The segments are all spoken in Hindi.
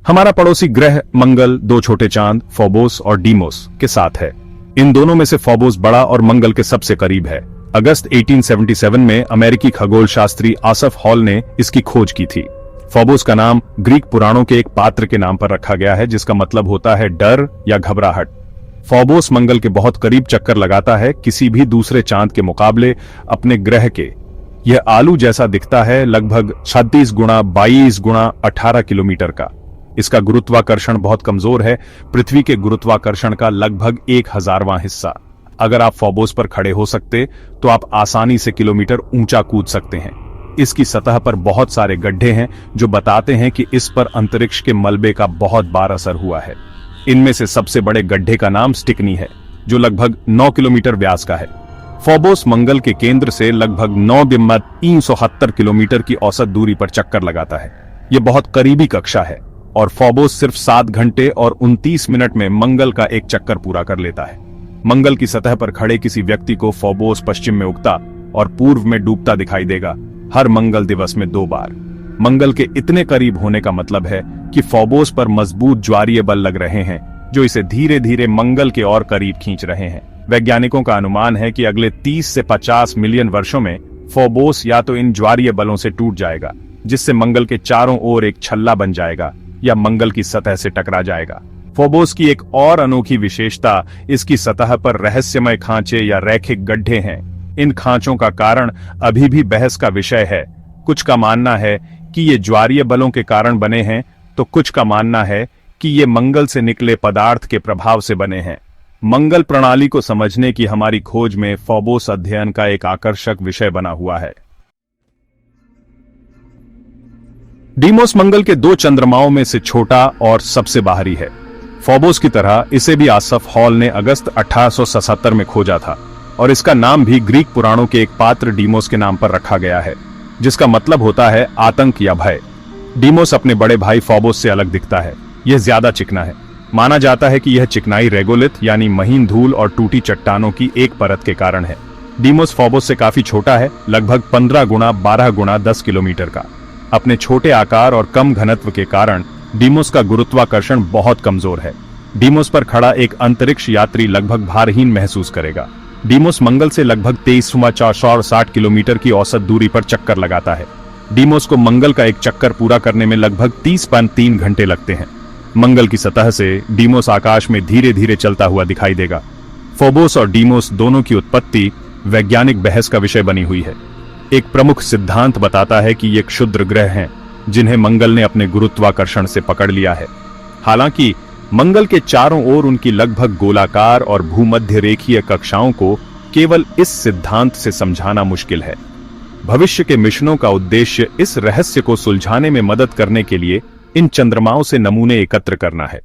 हमारा पड़ोसी ग्रह मंगल दो छोटे चांद फोबोस और डीमोस के साथ है। इन दोनों में से फोबोस बड़ा और मंगल के सबसे करीब है। अगस्त 1877 में अमेरिकी खगोल शास्त्री आसफ हॉल ने इसकी खोज की थी। फोबोस का नाम ग्रीक पुराणों के एक पात्र के नाम पर रखा गया है, जिसका मतलब होता है डर या घबराहट। फोबोस मंगल के बहुत करीब चक्कर लगाता है, किसी भी दूसरे चांद के मुकाबले अपने ग्रह के। यह आलू जैसा दिखता है, लगभग 36 गुणा 22 गुणा 18 किलोमीटर का। इसका गुरुत्वाकर्षण बहुत कमजोर है, पृथ्वी के गुरुत्वाकर्षण का लगभग 1,000वां हिस्सा। अगर आप फोबोस पर खड़े हो सकते तो आप आसानी से किलोमीटर ऊंचा कूद सकते हैं। इसकी सतह पर बहुत सारे गड्ढे हैं जो बताते हैं कि इस पर अंतरिक्ष के मलबे का बहुत बार असर हुआ है। इनमें से सबसे बड़े गड्ढे का नाम स्टिकनी है, जो लगभग 9 किलोमीटर व्यास का है। फोबोस मंगल के केंद्र से लगभग 9,370 किलोमीटर की औसत दूरी पर चक्कर लगाता है। यह बहुत करीबी कक्षा है और फोबोस सिर्फ 7 घंटे और 29 मिनट में मंगल का एक चक्कर पूरा कर लेता है। मंगल की सतह पर खड़े किसी व्यक्ति को फोबोस पश्चिम में उगता और पूर्व में डूबता दिखाई देगा, हर मंगल दिवस में 2 बार। मंगल के इतने करीब होने का मतलब है कि फोबोस पर मजबूत ज्वारीय बल लग रहे हैं, जो इसे धीरे धीरे मंगल के और करीब खींच रहे हैं। वैज्ञानिकों का अनुमान है कि अगले 30 से 50 मिलियन वर्षों में फोबोस या तो इन ज्वारीय बलों से टूट जाएगा, जिससे मंगल के चारों ओर एक छल्ला बन जाएगा, या मंगल की सतह से टकरा जाएगा। फोबोस की एक और अनोखी विशेषता इसकी सतह पर रहस्यमय खांचे या रैखिक गड्ढे हैं। इन खांचों का कारण अभी भी बहस का विषय है। कुछ का मानना है कि ये ज्वारीय बलों के कारण बने हैं, तो कुछ का मानना है कि ये मंगल से निकले पदार्थ के प्रभाव से बने हैं। मंगल प्रणाली को समझने की हमारी खोज में फोबोस अध्ययन का एक आकर्षक विषय बना हुआ है। डीमोस मंगल के 2 चंद्रमाओं में से छोटा और सबसे बाहरी है। फोबोस की तरह इसे भी आसफ हॉल ने अगस्त 1877 में खोजा था और इसका नाम भी ग्रीक पुराणों के एक पात्र डीमोस के नाम पर रखा गया है, जिसका मतलब होता है आतंक या भय। डीमोस अपने बड़े भाई फोबोस से अलग दिखता है। यह ज्यादा चिकना है। माना जाता है कि यह चिकनाई रेगोलिथ यानी महीन धूल और टूटी चट्टानों की एक परत के कारण है। डीमोस फोबोस से काफी छोटा है, लगभग 15 गुणा 12 गुणा 10 किलोमीटर का। अपने छोटे आकार और कम घनत्व के कारण डीमोस का गुरुत्वाकर्षण बहुत कमजोर है। डीमोस पर खड़ा एक अंतरिक्ष यात्री लगभग भारहीन महसूस करेगा। डीमोस मंगल से लगभग 23,460 किलोमीटर की औसत दूरी पर चक्कर लगाता है। डीमोस को मंगल का एक चक्कर पूरा करने में लगभग 30.3 घंटे लगते हैं। मंगल की सतह से डीमोस आकाश में धीरे धीरे चलता हुआ दिखाई देगा। फोबोस और डीमोस दोनों की उत्पत्ति वैज्ञानिक बहस का विषय बनी हुई है। एक प्रमुख सिद्धांत बताता है कि ये क्षुद्र ग्रह हैं, जिन्हें मंगल ने अपने गुरुत्वाकर्षण से पकड़ लिया है। हालांकि मंगल के चारों ओर उनकी लगभग गोलाकार और भूमध्य रेखीय कक्षाओं को केवल इस सिद्धांत से समझाना मुश्किल है। भविष्य के मिशनों का उद्देश्य इस रहस्य को सुलझाने में मदद करने के लिए इन चंद्रमाओं से नमूने एकत्र करना है।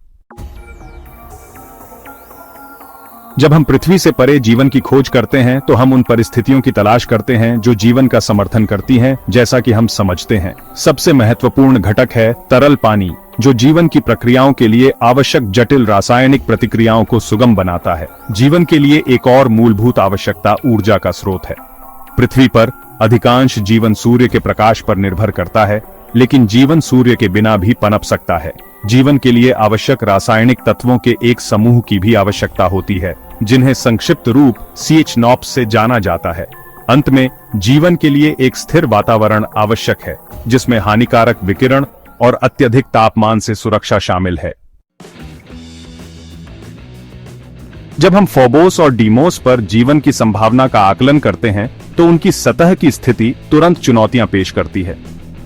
जब हम पृथ्वी से परे जीवन की खोज करते हैं तो हम उन परिस्थितियों की तलाश करते हैं जो जीवन का समर्थन करती हैं, जैसा कि हम समझते हैं। सबसे महत्वपूर्ण घटक है तरल पानी, जो जीवन की प्रक्रियाओं के लिए आवश्यक जटिल रासायनिक प्रतिक्रियाओं को सुगम बनाता है। जीवन के लिए एक और मूलभूत आवश्यकता ऊर्जा का स्रोत है। पृथ्वी पर अधिकांश जीवन सूर्य के प्रकाश पर निर्भर करता है, लेकिन जीवन सूर्य के बिना भी पनप सकता है। जीवन के लिए आवश्यक रासायनिक तत्वों के एक समूह की भी आवश्यकता होती है, जिन्हें संक्षिप्त रूप CH-NOPS से जाना जाता है। अंत में जीवन के लिए एक स्थिर वातावरण आवश्यक है, जिसमें हानिकारक विकिरण और अत्यधिक तापमान से सुरक्षा शामिल है। जब हम फोबोस और डीमोस पर जीवन की संभावना का आकलन करते हैं तो उनकी सतह की स्थिति तुरंत चुनौतियां पेश करती है।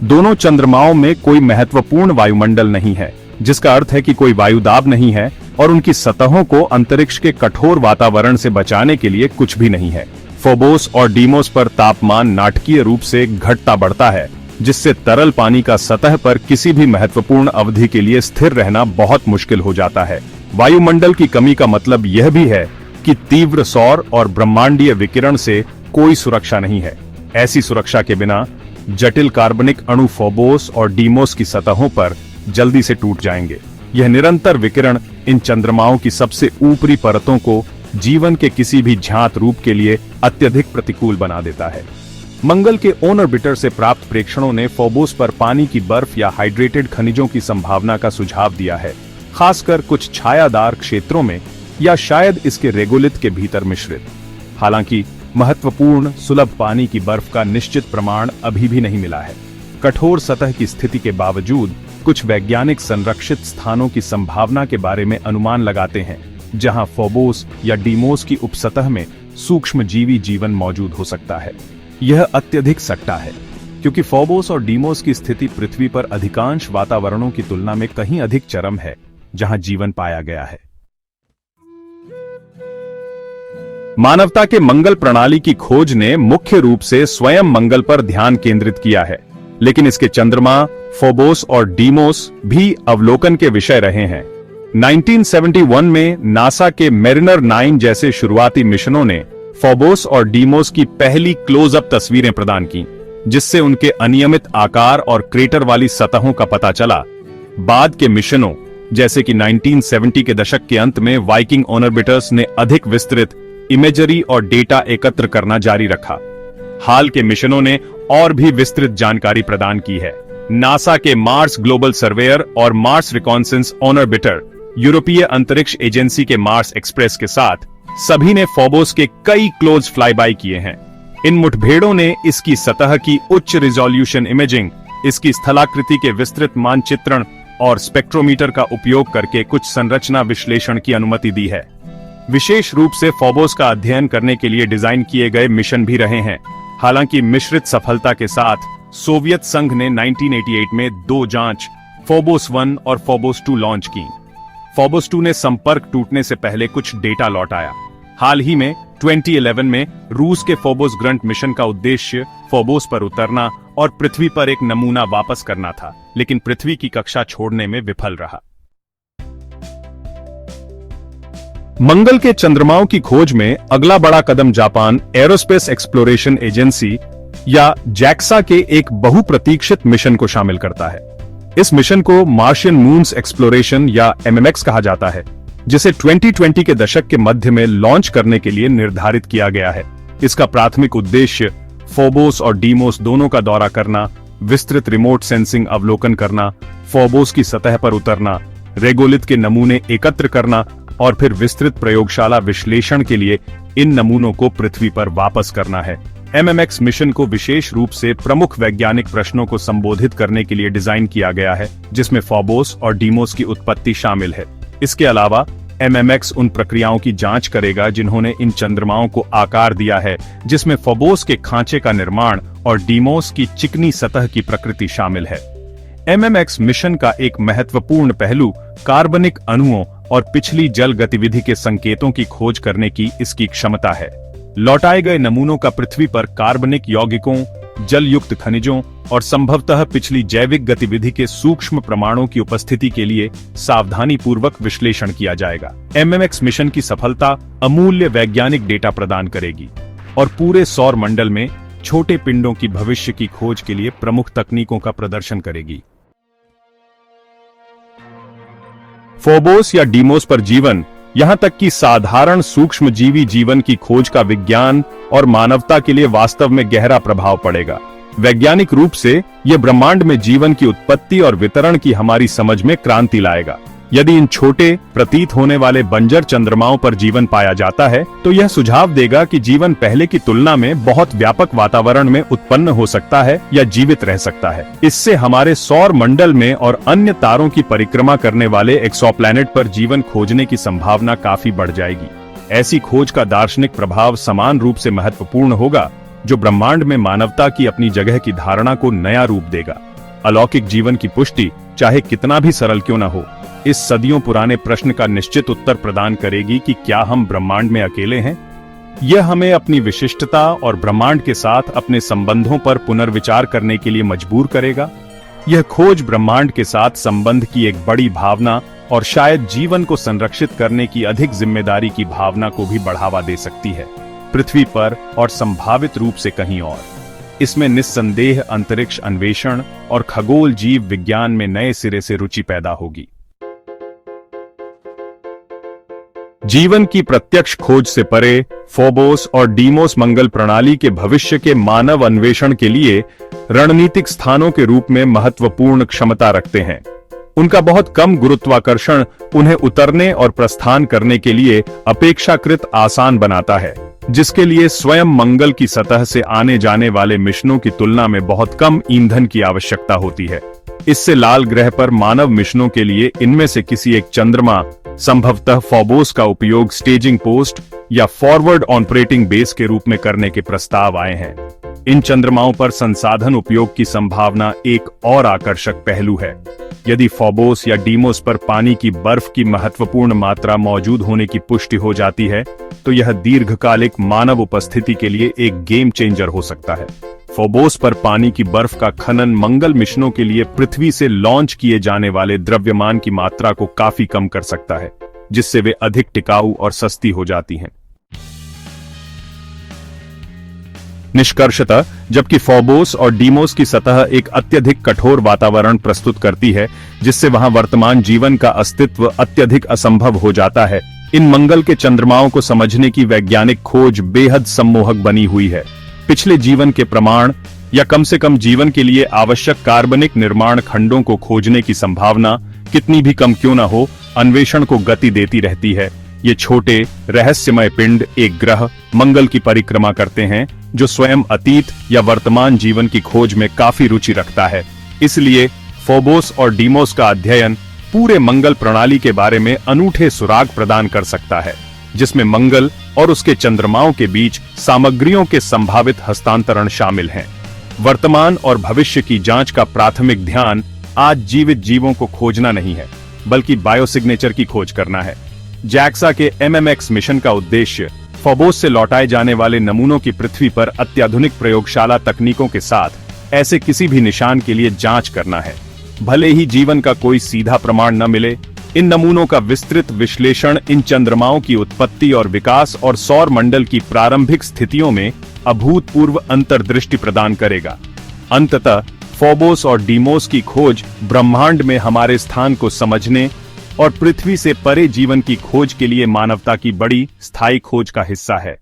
दोनों चंद्रमाओं में कोई महत्वपूर्ण वायुमंडल नहीं है, जिसका अर्थ है कि कोई वायुदाब नहीं है और उनकी सतहों को अंतरिक्ष के कठोर वातावरण से बचाने के लिए कुछ भी नहीं है। फोबोस और डीमोस पर तापमान नाटकीय रूप से घटता बढ़ता है, जिससे तरल पानी का सतह पर किसी भी महत्वपूर्ण अवधि के लिए स्थिर रहना बहुत मुश्किल हो जाता है। वायुमंडल की कमी का मतलब यह भी है कि तीव्र सौर और ब्रह्मांडीय विकिरण से कोई सुरक्षा नहीं है। ऐसी सुरक्षा के बिना जटिल कार्बनिक अणु फोबोस और डीमोस की सतहों पर जल्दी से टूट जाएंगे। यह निरंतर विकिरण इन चंद्रमाओं की सबसे ऊपरी परतों को जीवन के किसी भी ज्ञात रूप के लिए अत्यधिक प्रतिकूल बना देता है। मंगल के ऑर्बिटर से प्राप्त प्रेक्षणों ने फोबोस पर पानी की बर्फ या हाइड्रेटेड खनिजों की संभावना का सुझाव दिया है, खासकर कुछ छायादार क्षेत्रों में या शायद इसके रेगोलिथ के भीतर मिश्रित। हालांकि महत्वपूर्ण सुलभ पानी की बर्फ का निश्चित प्रमाण अभी भी नहीं मिला है। कठोर सतह की स्थिति के बावजूद कुछ वैज्ञानिक संरक्षित स्थानों की संभावना के बारे में अनुमान लगाते हैं, जहां फोबोस या डीमोस की उपसतह में सूक्ष्मजीवी जीवन मौजूद हो सकता है। यह अत्यधिक सट्टा है, क्योंकि फोबोस और डीमोस की स्थिति पृथ्वी पर अधिकांश वातावरणों की तुलना में कहीं अधिक चरम है जहां जीवन पाया गया है। मानवता के मंगल प्रणाली की खोज ने मुख्य रूप से स्वयं मंगल पर ध्यान केंद्रित किया है, लेकिन इसके चंद्रमा फोबोस और डीमोस भी अवलोकन के विषय रहे हैं। 1971 में नासा के मेरिनर 9 जैसे शुरुआती मिशनों ने फोबोस और डीमोस की पहली क्लोज-अप तस्वीरें प्रदान की, जिससे उनके अनियमित आकार और क्रेटर वाली सतहों का पता चला। बाद के मिशनों, जैसे कि 1970 के दशक के अंत में वाइकिंग ऑर्बिटर्स ने अधिक विस्तृत इमेजरी और डेटा एकत्र करना जारी रखा। हाल के मिशनों ने और भी विस्तृत जानकारी प्रदान की है। नासा के मार्स ग्लोबल सर्वेयर और मार्स रिकॉन्सेंस ऑर्बिटर, यूरोपीय अंतरिक्ष एजेंसी के मार्स एक्सप्रेस के साथ सभी ने फोबोस के कई क्लोज फ्लाईबाई किए हैं। इन मुठभेड़ों ने इसकी सतह की उच्च रिजोल्यूशन इमेजिंग, इसकी स्थलाकृति के विस्तृत मानचित्रण और स्पेक्ट्रोमीटर का उपयोग करके कुछ संरचना विश्लेषण की अनुमति दी है। विशेष रूप से फोबोस का अध्ययन करने के लिए डिजाइन किए गए मिशन भी रहे हैं। हालांकि मिश्रित सफलता के साथ सोवियत संघ ने 1988 में 2 जांच फोबोस 1 और फोबोस 2 लॉन्च की। फोबोस 2 ने संपर्क टूटने से पहले कुछ डेटा लौटाया। हाल ही में 2011 में रूस के फोबोस ग्रंट मिशन का उद्देश्य फोबोस पर उतरना और पृथ्वी पर एक नमूना वापस करना था, लेकिन पृथ्वी की कक्षा छोड़ने में विफल रहा। मंगल के चंद्रमाओं की खोज में अगला बड़ा कदम जापान एरोस्पेस एक्सप्लोरेशन एजेंसी या जैक्सा के एक बहुप्रतीक्षित मिशन को शामिल करता है। इस मिशन को मार्शियन मून्स एक्सप्लोरेशन या MMX कहा जाता है, जिसे 2020 के दशक के मध्य में लॉन्च करने के लिए निर्धारित किया गया है। इसका प्राथमिक उद्देश्य फोबोस और डीमोस दोनों का दौरा करना, विस्तृत रिमोट सेंसिंग अवलोकन करना, फोबोस की सतह पर उतरना, रेगोलिथ के नमूने एकत्र करना और फिर विस्तृत प्रयोगशाला विश्लेषण के लिए इन नमूनों को पृथ्वी पर वापस करना है। MMX मिशन को विशेष रूप से प्रमुख वैज्ञानिक प्रश्नों को संबोधित करने के लिए डिजाइन किया गया है, जिसमें फोबोस और डीमोस की उत्पत्ति शामिल है। इसके अलावा MMX उन प्रक्रियाओं की जांच करेगा जिन्होंने इन चंद्रमाओं को आकार दिया है, जिसमें फोबोस के खांचे का निर्माण और डीमोस की चिकनी सतह की प्रकृति शामिल है। MMX मिशन का एक महत्वपूर्ण पहलू कार्बनिक अणुओं और पिछली जल गतिविधि के संकेतों की खोज करने की इसकी क्षमता है। लौटाए गए नमूनों का पृथ्वी पर कार्बनिक यौगिकों, जल युक्त खनिजों और संभवतः पिछली जैविक गतिविधि के सूक्ष्म प्रमाणों की उपस्थिति के लिए सावधानी पूर्वक विश्लेषण किया जाएगा। MMX मिशन की सफलता अमूल्य वैज्ञानिक डेटा प्रदान करेगी और पूरे सौर मंडल में छोटे पिंडों की भविष्य की खोज के लिए प्रमुख तकनीकों का प्रदर्शन करेगी। फोबोस या डीमोस पर जीवन, यहां तक कि साधारण सूक्ष्मजीवी जीवन की खोज का विज्ञान और मानवता के लिए वास्तव में गहरा प्रभाव पड़ेगा। वैज्ञानिक रूप से यह ब्रह्मांड में जीवन की उत्पत्ति और वितरण की हमारी समझ में क्रांति लाएगा। यदि इन छोटे प्रतीत होने वाले बंजर चंद्रमाओं पर जीवन पाया जाता है, तो यह सुझाव देगा कि जीवन पहले की तुलना में बहुत व्यापक वातावरण में उत्पन्न हो सकता है या जीवित रह सकता है। इससे हमारे सौर मंडल में और अन्य तारों की परिक्रमा करने वाले एक्सोप्लैनेट पर जीवन खोजने की संभावना काफी बढ़ जाएगी। ऐसी खोज का दार्शनिक प्रभाव समान रूप से महत्वपूर्ण होगा, जो ब्रह्मांड में मानवता की अपनी जगह की धारणा को नया रूप देगा। अलौकिक जीवन की पुष्टि, चाहे कितना भी सरल क्यों न हो, इस सदियों पुराने प्रश्न का निश्चित उत्तर प्रदान करेगी कि क्या हम ब्रह्मांड में अकेले हैं। यह हमें अपनी विशिष्टता और ब्रह्मांड के साथ अपने संबंधों पर पुनर्विचार करने के लिए मजबूर करेगा। यह खोज ब्रह्मांड के साथ संबंध की एक बड़ी भावना और शायद जीवन को संरक्षित करने की अधिक जिम्मेदारी की भावना को भी बढ़ावा दे सकती है, पृथ्वी पर और संभावित रूप से कहीं और। इसमें निस्संदेह अंतरिक्ष अन्वेषण और खगोल जीव विज्ञान में नए सिरे से रुचि पैदा होगी। जीवन की प्रत्यक्ष खोज से परे फोबोस और डीमोस मंगल प्रणाली के भविष्य के मानव अन्वेषण के लिए रणनीतिक स्थानों के रूप में महत्वपूर्ण क्षमता रखते हैं। उनका बहुत कम गुरुत्वाकर्षण उन्हें उतरने और प्रस्थान करने के लिए अपेक्षाकृत आसान बनाता है, जिसके लिए स्वयं मंगल की सतह से आने जाने वाले मिशनों की तुलना में बहुत कम ईंधन की आवश्यकता होती है। इससे लाल ग्रह पर मानव मिशनों के लिए इनमें से किसी एक चंद्रमा, संभवतः फोबोस का उपयोग स्टेजिंग पोस्ट या फॉरवर्ड ऑपरेटिंग बेस के रूप में करने के प्रस्ताव आए हैं। इन चंद्रमाओं पर संसाधन उपयोग की संभावना एक और आकर्षक पहलू है। यदि फोबोस या डीमोस पर पानी की बर्फ की महत्वपूर्ण मात्रा मौजूद होने की पुष्टि हो जाती है, तो यह दीर्घकालिक मानव उपस्थिति के लिए एक गेम चेंजर हो सकता है। फोबोस पर पानी की बर्फ का खनन मंगल मिशनों के लिए पृथ्वी से लॉन्च किए जाने वाले द्रव्यमान की मात्रा को काफी कम कर सकता है, जिससे वे अधिक टिकाऊ और सस्ती हो जाती हैं। निष्कर्षतः, जबकि फोबोस और डीमोस की सतह एक अत्यधिक कठोर वातावरण प्रस्तुत करती है, जिससे वहां वर्तमान जीवन का अस्तित्व अत्यधिक असंभव हो जाता है, इन मंगल के चंद्रमाओं को समझने की वैज्ञानिक खोज बेहद सम्मोहक बनी हुई है। पिछले जीवन के प्रमाण या कम से कम जीवन के लिए आवश्यक कार्बनिक निर्माण खंडों को खोजने की संभावना कितनी भी कम क्यों न हो, अन्वेषण को गति देती रहती है। ये छोटे रहस्यमय पिंड एक ग्रह मंगल की परिक्रमा करते हैं, जो स्वयं अतीत या वर्तमान जीवन की खोज में काफी रुचि रखता है। इसलिए फोबोस और डीमोस का अध्ययन पूरे मंगल प्रणाली के बारे में अनूठे सुराग प्रदान कर सकता है, जिसमें मंगल और उसके चंद्रमाओं के बीच सामग्रियों के संभावित हस्तांतरण शामिल हैं। वर्तमान और भविष्य की जांच का प्राथमिक ध्यान आज जीवित जीवों को खोजना नहीं है, बल्कि बायोसिग्नेचर की खोज करना है। जैक्सा के MMX मिशन का उद्देश्य फोबोस से लौटाए जाने वाले नमूनों की पृथ्वी पर अत्याधुनिक प्रयोगशाला तकनीकों के साथ ऐसे किसी भी निशान के लिए जांच करना है। भले ही जीवन का कोई सीधा प्रमाण न मिले, इन नमूनों का विस्तृत विश्लेषण इन चंद्रमाओं की उत्पत्ति और विकास और सौर मंडल की प्रारंभिक स्थितियों में अभूतपूर्व अंतर्दृष्टि प्रदान करेगा। अंततः फोबोस और डीमोस की खोज ब्रह्मांड में हमारे स्थान को समझने और पृथ्वी से परे जीवन की खोज के लिए मानवता की बड़ी स्थायी खोज का हिस्सा है।